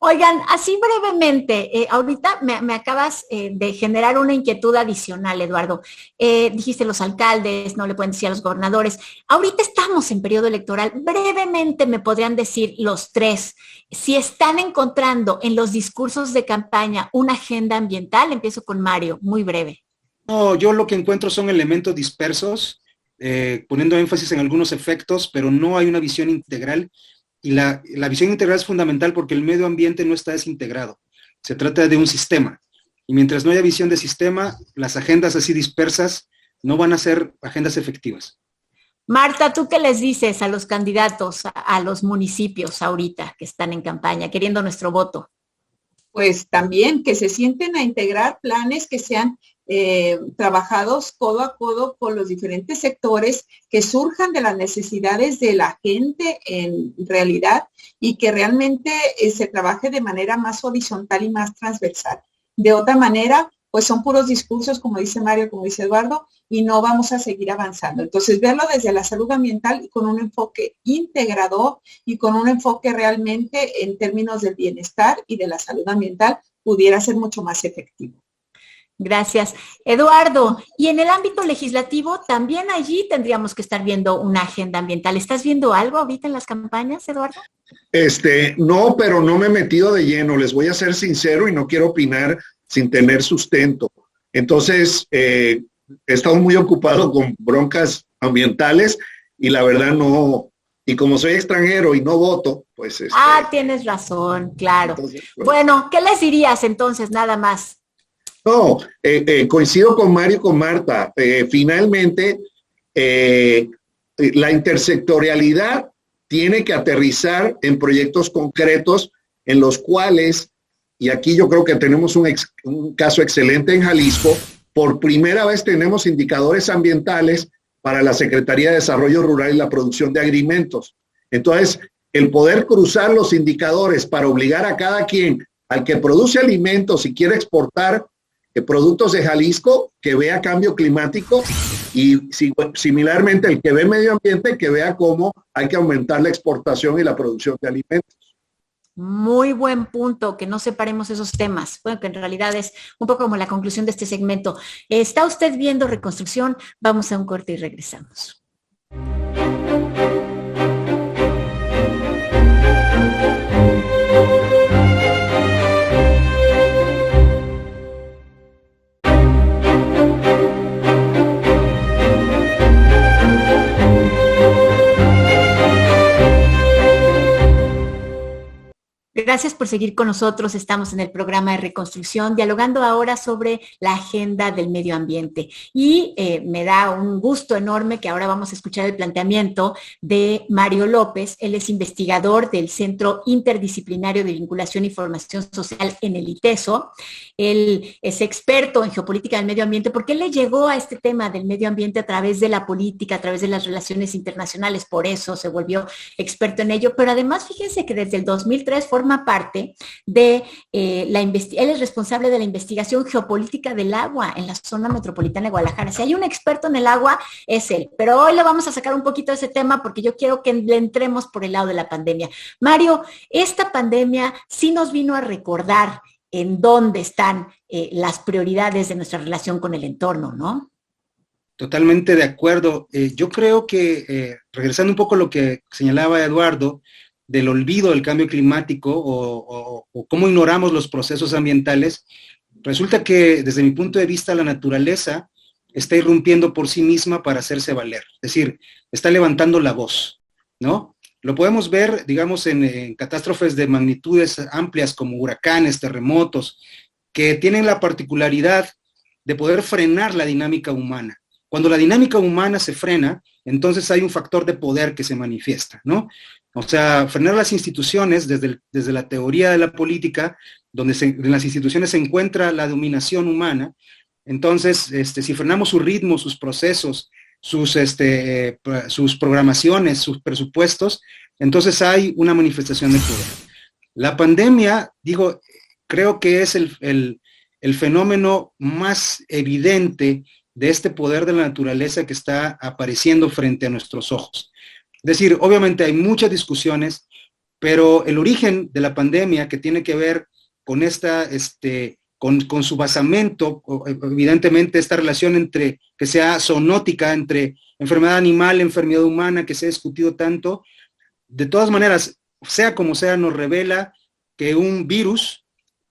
Oigan, así brevemente, ahorita me acabas de generar una inquietud adicional, Eduardo. Dijiste los alcaldes, no le pueden decir a los gobernadores. Ahorita estamos en periodo electoral. Brevemente me podrían decir los tres si están encontrando en los discursos de campaña una agenda ambiental. Empiezo con Mario, muy breve. No, yo lo que encuentro son elementos dispersos, poniendo énfasis en algunos efectos, pero no hay una visión integral. Y la visión integral es fundamental porque el medio ambiente no está desintegrado. Se trata de un sistema. Y mientras no haya visión de sistema, las agendas así dispersas no van a ser agendas efectivas. Marta, ¿tú qué les dices a los candidatos, a los municipios ahorita que están en campaña, queriendo nuestro voto? Pues también que se sienten a integrar planes que sean trabajados codo a codo con los diferentes sectores, que surjan de las necesidades de la gente en realidad y que realmente se trabaje de manera más horizontal y más transversal. De otra manera, pues son puros discursos, como dice Mario, como dice Eduardo, y no vamos a seguir avanzando. Entonces, verlo desde la salud ambiental y con un enfoque integrador y con un enfoque realmente en términos del bienestar y de la salud ambiental pudiera ser mucho más efectivo. Gracias. Eduardo, y en el ámbito legislativo, también allí tendríamos que estar viendo una agenda ambiental. ¿Estás viendo algo ahorita en las campañas, Eduardo? No, pero no me he metido de lleno, les voy a ser sincero y no quiero opinar sin tener sustento. Entonces, he estado muy ocupado con broncas ambientales y la verdad no, y como soy extranjero y no voto, pues... tienes razón, claro. Entonces, bueno, ¿qué les dirías entonces, nada más? No, coincido con Mario y con Marta. Finalmente, la intersectorialidad tiene que aterrizar en proyectos concretos en los cuales, y aquí yo creo que tenemos un caso excelente en Jalisco, por primera vez tenemos indicadores ambientales para la Secretaría de Desarrollo Rural y la producción de alimentos. Entonces, el poder cruzar los indicadores para obligar a cada quien, al que produce alimentos y quiere exportar productos de Jalisco, que vea cambio climático y similarmente el que ve medio ambiente, que vea cómo hay que aumentar la exportación y la producción de alimentos. Muy buen punto, que no separemos esos temas. Bueno, que en realidad es un poco como la conclusión de este segmento. ¿Está usted viendo Reconstrucción? Vamos a un corte y regresamos. Gracias por seguir con nosotros. Estamos en el programa de Reconstrucción, dialogando ahora sobre la agenda del medio ambiente. Y me da un gusto enorme que ahora vamos a escuchar el planteamiento de Mario López. Él es investigador del Centro Interdisciplinario de Vinculación y Formación Social en el ITESO. Él es experto en geopolítica del medio ambiente porque él le llegó a este tema del medio ambiente a través de la política, a través de las relaciones internacionales. Por eso se volvió experto en ello. Pero además, fíjense que desde el 2003 forma parte de él es responsable de la investigación geopolítica del agua en la zona metropolitana de Guadalajara. Si hay un experto en el agua, es él. Pero hoy le vamos a sacar un poquito de ese tema porque yo quiero que le entremos por el lado de la pandemia. Mario, esta pandemia sí nos vino a recordar en dónde están las prioridades de nuestra relación con el entorno, ¿no? Totalmente de acuerdo. Yo creo que, regresando un poco a lo que señalaba Eduardo, del olvido del cambio climático o cómo ignoramos los procesos ambientales, resulta que desde mi punto de vista la naturaleza está irrumpiendo por sí misma para hacerse valer, es decir, está levantando la voz, ¿no? Lo podemos ver, digamos, en catástrofes de magnitudes amplias como huracanes, terremotos, que tienen la particularidad de poder frenar la dinámica humana. Cuando la dinámica humana se frena, entonces hay un factor de poder que se manifiesta, ¿no? O sea, frenar las instituciones desde la teoría de la política, donde en las instituciones se encuentra la dominación humana. Entonces, si frenamos su ritmo, sus procesos, sus programaciones, sus presupuestos, entonces hay una manifestación de poder. La pandemia, digo, creo que es el fenómeno más evidente de este poder de la naturaleza que está apareciendo frente a nuestros ojos. Es decir, obviamente hay muchas discusiones, pero el origen de la pandemia, que tiene que ver con con su basamento, evidentemente esta relación que sea zoonótica entre enfermedad animal, enfermedad humana, que se ha discutido tanto, de todas maneras, sea como sea, nos revela que un virus,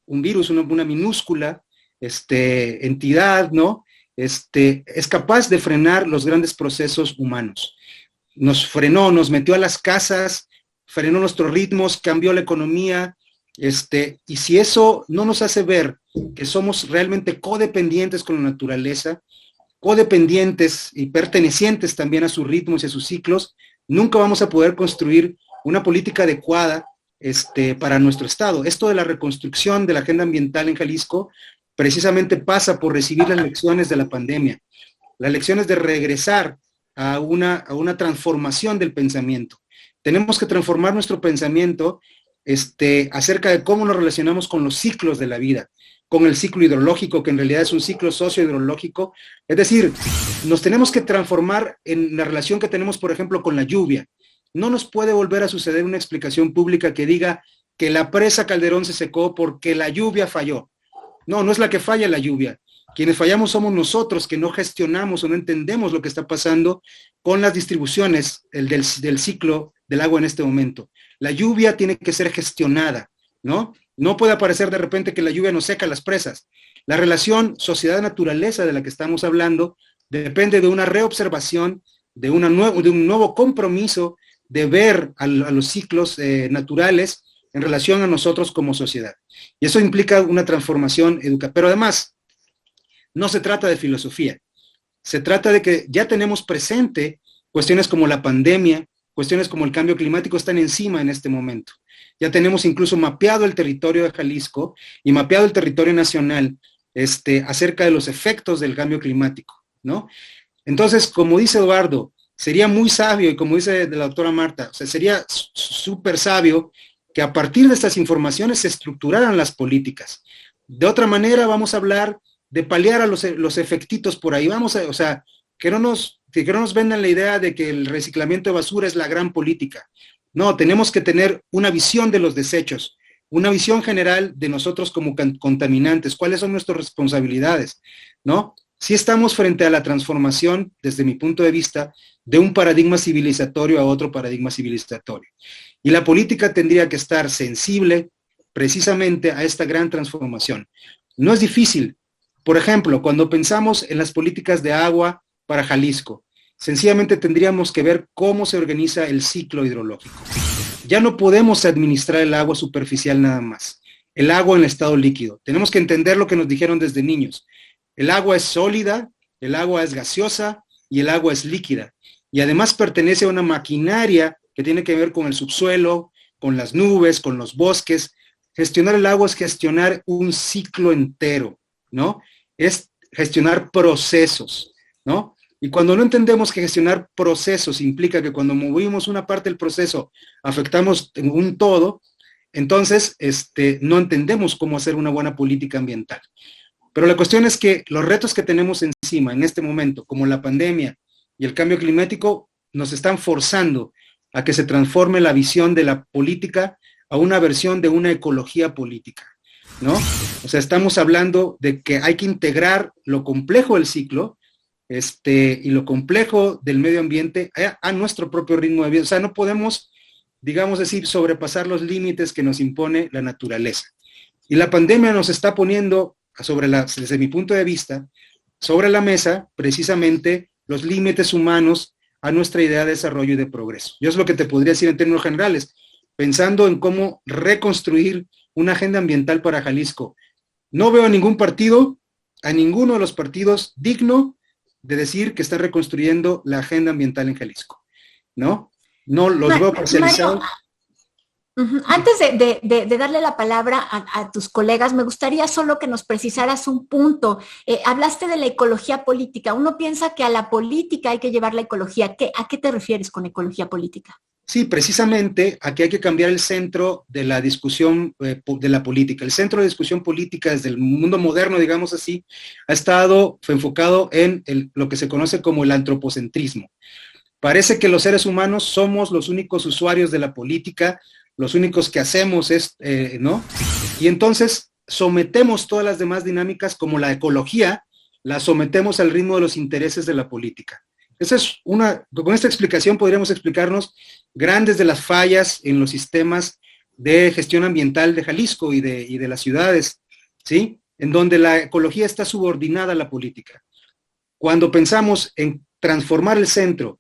una minúscula entidad, ¿no? Es capaz de frenar los grandes procesos humanos. Nos frenó, nos metió a las casas, frenó nuestros ritmos, cambió la economía, y si eso no nos hace ver que somos realmente codependientes con la naturaleza, codependientes y pertenecientes también a sus ritmos y a sus ciclos, nunca vamos a poder construir una política adecuada para nuestro estado. Esto de la reconstrucción de la agenda ambiental en Jalisco precisamente pasa por recibir las lecciones de la pandemia, las lecciones de regresar a una transformación del pensamiento. Tenemos que transformar nuestro pensamiento acerca de cómo nos relacionamos con los ciclos de la vida, con el ciclo hidrológico, que en realidad es un ciclo socio-hidrológico. Es decir, nos tenemos que transformar en la relación que tenemos, por ejemplo, con la lluvia. No nos puede volver a suceder una explicación pública que diga que la presa Calderón se secó porque la lluvia falló. No, no es la que falla la lluvia. Quienes fallamos somos nosotros, que no gestionamos o no entendemos lo que está pasando con las distribuciones del ciclo del agua en este momento. La lluvia tiene que ser gestionada, ¿no? No puede aparecer de repente que la lluvia nos seca las presas. La relación sociedad-naturaleza de la que estamos hablando depende de una reobservación, de un nuevo compromiso de ver a los ciclos naturales en relación a nosotros como sociedad. Y eso implica una transformación educativa. Pero además, no se trata de filosofía. Se trata de que ya tenemos presente cuestiones como la pandemia, cuestiones como el cambio climático están encima en este momento. Ya tenemos incluso mapeado el territorio de Jalisco y mapeado el territorio nacional acerca de los efectos del cambio climático, ¿no? Entonces, como dice Eduardo, sería muy sabio, y como dice la doctora Marta, o sea, sería súper sabio que a partir de estas informaciones se estructuraran las políticas. De otra manera, vamos a hablar de paliar a los efectitos por ahí. O sea, que no nos vendan la idea de que el reciclamiento de basura es la gran política. No, tenemos que tener una visión de los desechos, una visión general de nosotros como contaminantes, cuáles son nuestras responsabilidades, ¿no? Sí estamos frente a la transformación, desde mi punto de vista, de un paradigma civilizatorio a otro paradigma civilizatorio. Y la política tendría que estar sensible precisamente a esta gran transformación. No es difícil. Por ejemplo, cuando pensamos en las políticas de agua para Jalisco, sencillamente tendríamos que ver cómo se organiza el ciclo hidrológico. Ya no podemos administrar el agua superficial nada más, el agua en estado líquido. Tenemos que entender lo que nos dijeron desde niños. El agua es sólida, el agua es gaseosa y el agua es líquida. Y además pertenece a una maquinaria que tiene que ver con el subsuelo, con las nubes, con los bosques. Gestionar el agua es gestionar un ciclo entero, ¿no? Es gestionar procesos, ¿no? Y cuando no entendemos que gestionar procesos implica que cuando movimos una parte del proceso afectamos un todo, entonces no entendemos cómo hacer una buena política ambiental. Pero la cuestión es que los retos que tenemos encima en este momento, como la pandemia y el cambio climático, nos están forzando a que se transforme la visión de la política a una versión de una ecología política, ¿no? O sea, estamos hablando de que hay que integrar lo complejo del ciclo y lo complejo del medio ambiente a nuestro propio ritmo de vida. O sea, no podemos, digamos decir, sobrepasar los límites que nos impone la naturaleza. Y la pandemia nos está poniendo, desde mi punto de vista, sobre la mesa precisamente los límites humanos a nuestra idea de desarrollo y de progreso. Yo es lo que te podría decir en términos generales, pensando en cómo reconstruir una agenda ambiental para Jalisco. No veo a ningún partido, a ninguno de los partidos digno de decir que está reconstruyendo la agenda ambiental en Jalisco, ¿no? no los veo parcializados. Antes de darle la palabra a tus colegas, me gustaría solo que nos precisaras un punto. Hablaste de la ecología política. Uno piensa que a la política hay que llevar la ecología. ¿A qué te refieres con ecología política? Sí, precisamente aquí hay que cambiar el centro de la discusión de la política. El centro de discusión política desde el mundo moderno, digamos así, ha estado enfocado en lo que se conoce como el antropocentrismo. Parece que los seres humanos somos los únicos usuarios de la política, los únicos que hacemos ¿no? Y entonces sometemos todas las demás dinámicas, como la ecología, las sometemos al ritmo de los intereses de la política. Con esta explicación podríamos explicarnos grandes de las fallas en los sistemas de gestión ambiental de Jalisco y de las ciudades, ¿sí? En donde la ecología está subordinada a la política. Cuando pensamos en transformar el centro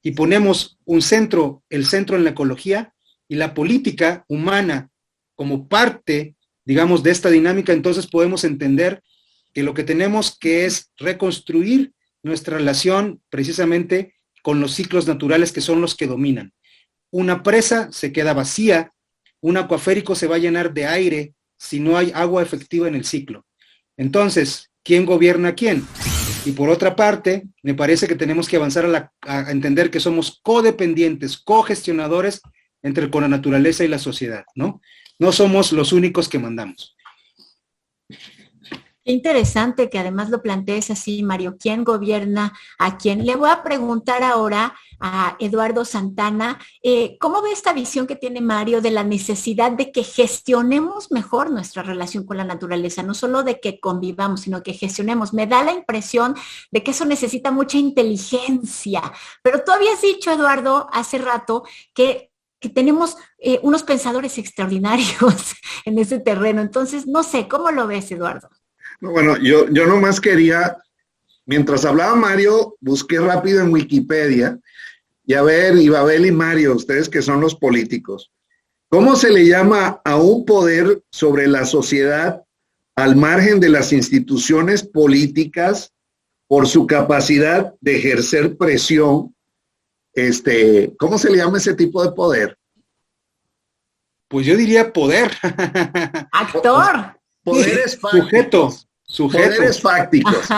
y ponemos el centro en la ecología y la política humana como parte, digamos, de esta dinámica, entonces podemos entender que lo que tenemos que es reconstruir nuestra relación precisamente con los ciclos naturales que son los que dominan. Una presa se queda vacía, un acuaférico se va a llenar de aire si no hay agua efectiva en el ciclo. Entonces, ¿quién gobierna a quién? Y por otra parte, me parece que tenemos que avanzar a entender que somos codependientes, cogestionadores con la naturaleza y la sociedad, ¿no? No somos los únicos que mandamos. Qué interesante que además lo plantees así, Mario. ¿Quién gobierna a quién? Le voy a preguntar ahora a Eduardo Santana, ¿cómo ve esta visión que tiene Mario de la necesidad de que gestionemos mejor nuestra relación con la naturaleza? No solo de que convivamos, sino que gestionemos. Me da la impresión de que eso necesita mucha inteligencia. Pero tú habías dicho, Eduardo, hace rato que tenemos unos pensadores extraordinarios en ese terreno. Entonces, no sé, ¿cómo lo ves, Eduardo? Bueno, yo nomás quería, mientras hablaba Mario, busqué rápido en Wikipedia y a ver, Ibabel y Mario, ustedes que son los políticos, ¿cómo se le llama a un poder sobre la sociedad al margen de las instituciones políticas por su capacidad de ejercer presión? ¿Cómo se le llama ese tipo de poder? Pues yo diría poder. Actor. Poderes fácticos. Sujeto. Poderes fácticos.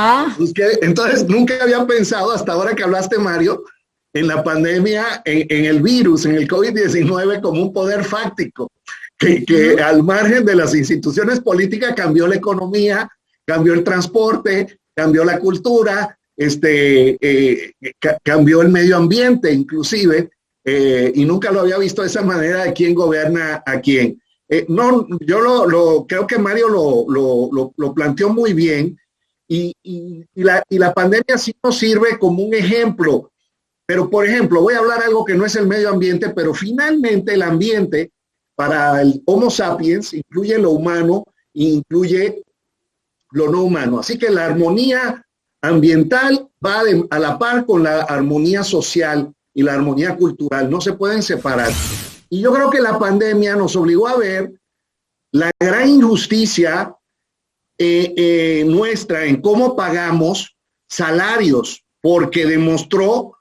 Entonces, nunca había pensado, hasta ahora que hablaste, Mario, en la pandemia, en el virus, en el COVID-19, como un poder fáctico, que al margen de las instituciones políticas cambió la economía, cambió el transporte, cambió la cultura, cambió el medio ambiente, inclusive, y nunca lo había visto de esa manera de quién gobierna a quién. No, yo creo que Mario lo planteó muy bien y la pandemia sí nos sirve como un ejemplo. Pero, por ejemplo, voy a hablar algo que no es el medio ambiente, pero finalmente el ambiente para el Homo sapiens incluye lo humano e incluye lo no humano. Así que la armonía ambiental va a la par con la armonía social y la armonía cultural. No se pueden separar. Y yo creo que la pandemia nos obligó a ver la gran injusticia nuestra en cómo pagamos salarios, porque demostró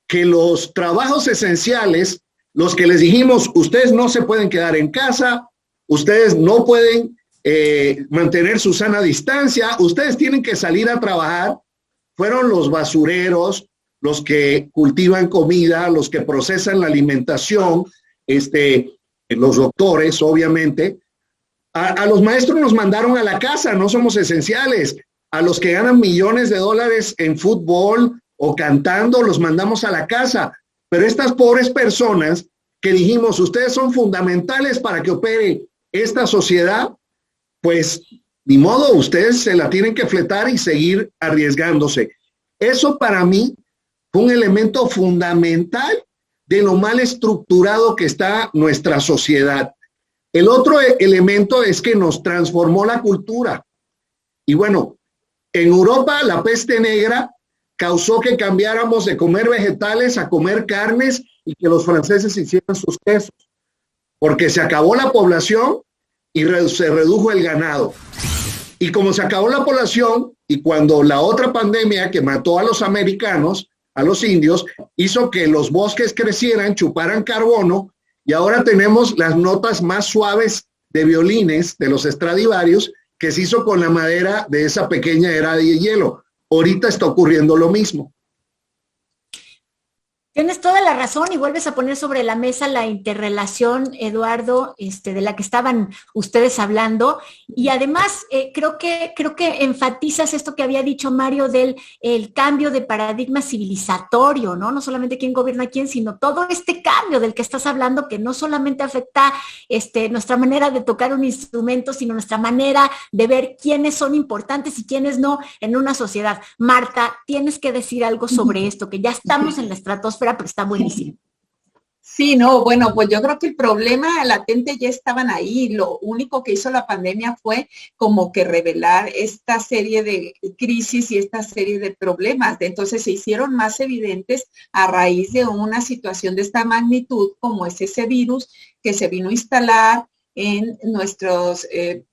que los trabajos esenciales, los que les dijimos, ustedes no se pueden quedar en casa, ustedes no pueden mantener su sana distancia, ustedes tienen que salir a trabajar, fueron los basureros, los que cultivan comida, los que procesan la alimentación, los doctores, obviamente. A los maestros nos mandaron a la casa, no somos esenciales. A los que ganan millones de dólares en fútbol o cantando, los mandamos a la casa. Pero estas pobres personas que dijimos, ustedes son fundamentales para que opere esta sociedad, pues ni modo, ustedes se la tienen que fletar y seguir arriesgándose. Eso para mí fue un elemento fundamental de lo mal estructurado que está nuestra sociedad. El otro elemento es que nos transformó la cultura. Y bueno, en Europa la peste negra causó que cambiáramos de comer vegetales a comer carnes y que los franceses hicieran sus quesos, porque se acabó la población y se redujo el ganado. Y como se acabó la población y cuando la otra pandemia que mató a los americanos, a los indios, hizo que los bosques crecieran, chuparan carbono, y ahora tenemos las notas más suaves de violines de los Stradivarius que se hizo con la madera de esa pequeña era de hielo. Ahorita está ocurriendo lo mismo. Tienes toda la razón y vuelves a poner sobre la mesa la interrelación, Eduardo, de la que estaban ustedes hablando. Y además creo que enfatizas esto que había dicho Mario del el cambio de paradigma civilizatorio, ¿no? No solamente quién gobierna a quién, sino todo este cambio del que estás hablando, que no solamente afecta nuestra manera de tocar un instrumento, sino nuestra manera de ver quiénes son importantes y quiénes no en una sociedad. Marta, tienes que decir algo sobre esto, que ya estamos en la estratosfera, pero está buenísimo. Sí, no, bueno, pues yo creo que el problema latente ya estaban ahí. Lo único que hizo la pandemia fue como que revelar esta serie de crisis y esta serie de problemas. Entonces se hicieron más evidentes a raíz de una situación de esta magnitud, como es ese virus que se vino a instalar en nuestros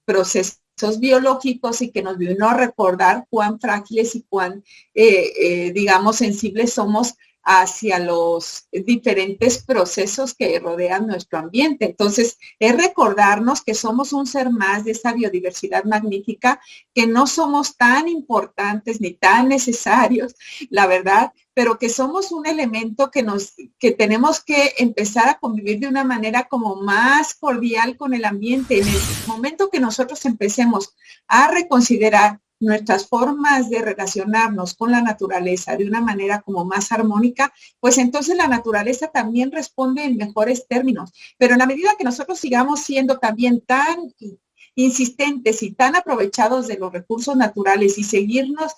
procesos biológicos y que nos vino a recordar cuán frágiles y cuán, digamos, sensibles somos hacia los diferentes procesos que rodean nuestro ambiente. Entonces, es recordarnos que somos un ser más de esa biodiversidad magnífica, que no somos tan importantes ni tan necesarios, la verdad, pero que somos un elemento que tenemos que empezar a convivir de una manera como más cordial con el ambiente. En el momento que nosotros empecemos a reconsiderar nuestras formas de relacionarnos con la naturaleza de una manera como más armónica, pues entonces la naturaleza también responde en mejores términos. Pero en la medida que nosotros sigamos siendo también tan insistentes y tan aprovechados de los recursos naturales y seguirnos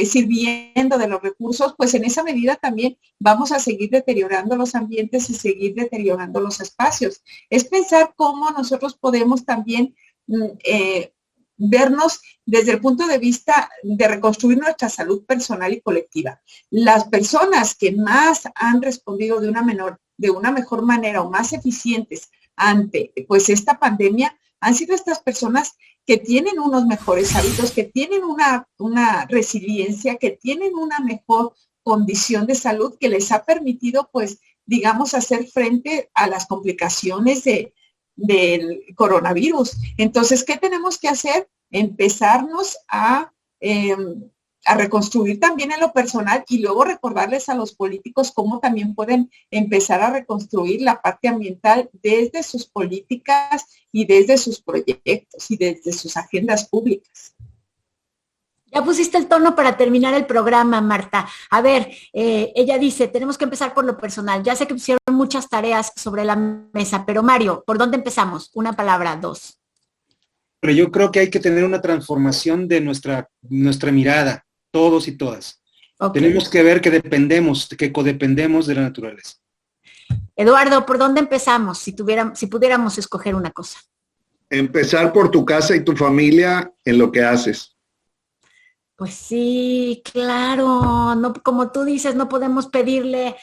sirviendo de los recursos, pues en esa medida también vamos a seguir deteriorando los ambientes y seguir deteriorando los espacios. Es pensar cómo nosotros podemos también vernos desde el punto de vista de reconstruir nuestra salud personal y colectiva. Las personas que más han respondido de una mejor manera o más eficientes ante pues esta pandemia han sido estas personas que tienen unos mejores hábitos, que tienen una resiliencia, que tienen una mejor condición de salud que les ha permitido pues digamos hacer frente a las complicaciones del coronavirus. Entonces, ¿qué tenemos que hacer? Empezarnos a reconstruir también en lo personal y luego recordarles a los políticos cómo también pueden empezar a reconstruir la parte ambiental desde sus políticas y desde sus proyectos y desde sus agendas públicas. Ya pusiste el tono para terminar el programa, Marta. A ver, ella dice, tenemos que empezar por lo personal. Ya sé que pusieron muchas tareas sobre la mesa, pero Mario, ¿por dónde empezamos? Una palabra, dos. Pero yo creo que hay que tener una transformación de nuestra mirada, todos y todas. Okay. Tenemos que ver que codependemos de la naturaleza. Eduardo, ¿por dónde empezamos si pudiéramos escoger una cosa? Empezar por tu casa y tu familia en lo que haces. Pues sí, claro, no, como tú dices, no podemos pedirle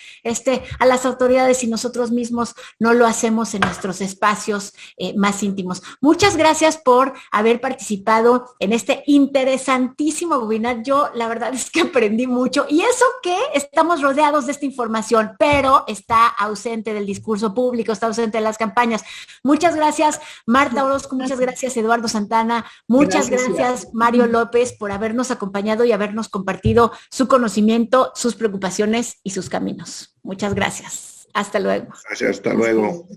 a las autoridades si nosotros mismos no lo hacemos en nuestros espacios más íntimos. Muchas gracias por haber participado en este interesantísimo webinar. Yo la verdad es que aprendí mucho y eso que estamos rodeados de esta información, pero está ausente del discurso público, está ausente de las campañas. Muchas gracias, Marta Orozco, muchas gracias, Eduardo Santana, muchas gracias Mario López, por habernos acompañado y habernos compartido su conocimiento, sus preocupaciones y sus caminos. Muchas gracias. Hasta luego. Gracias, hasta luego.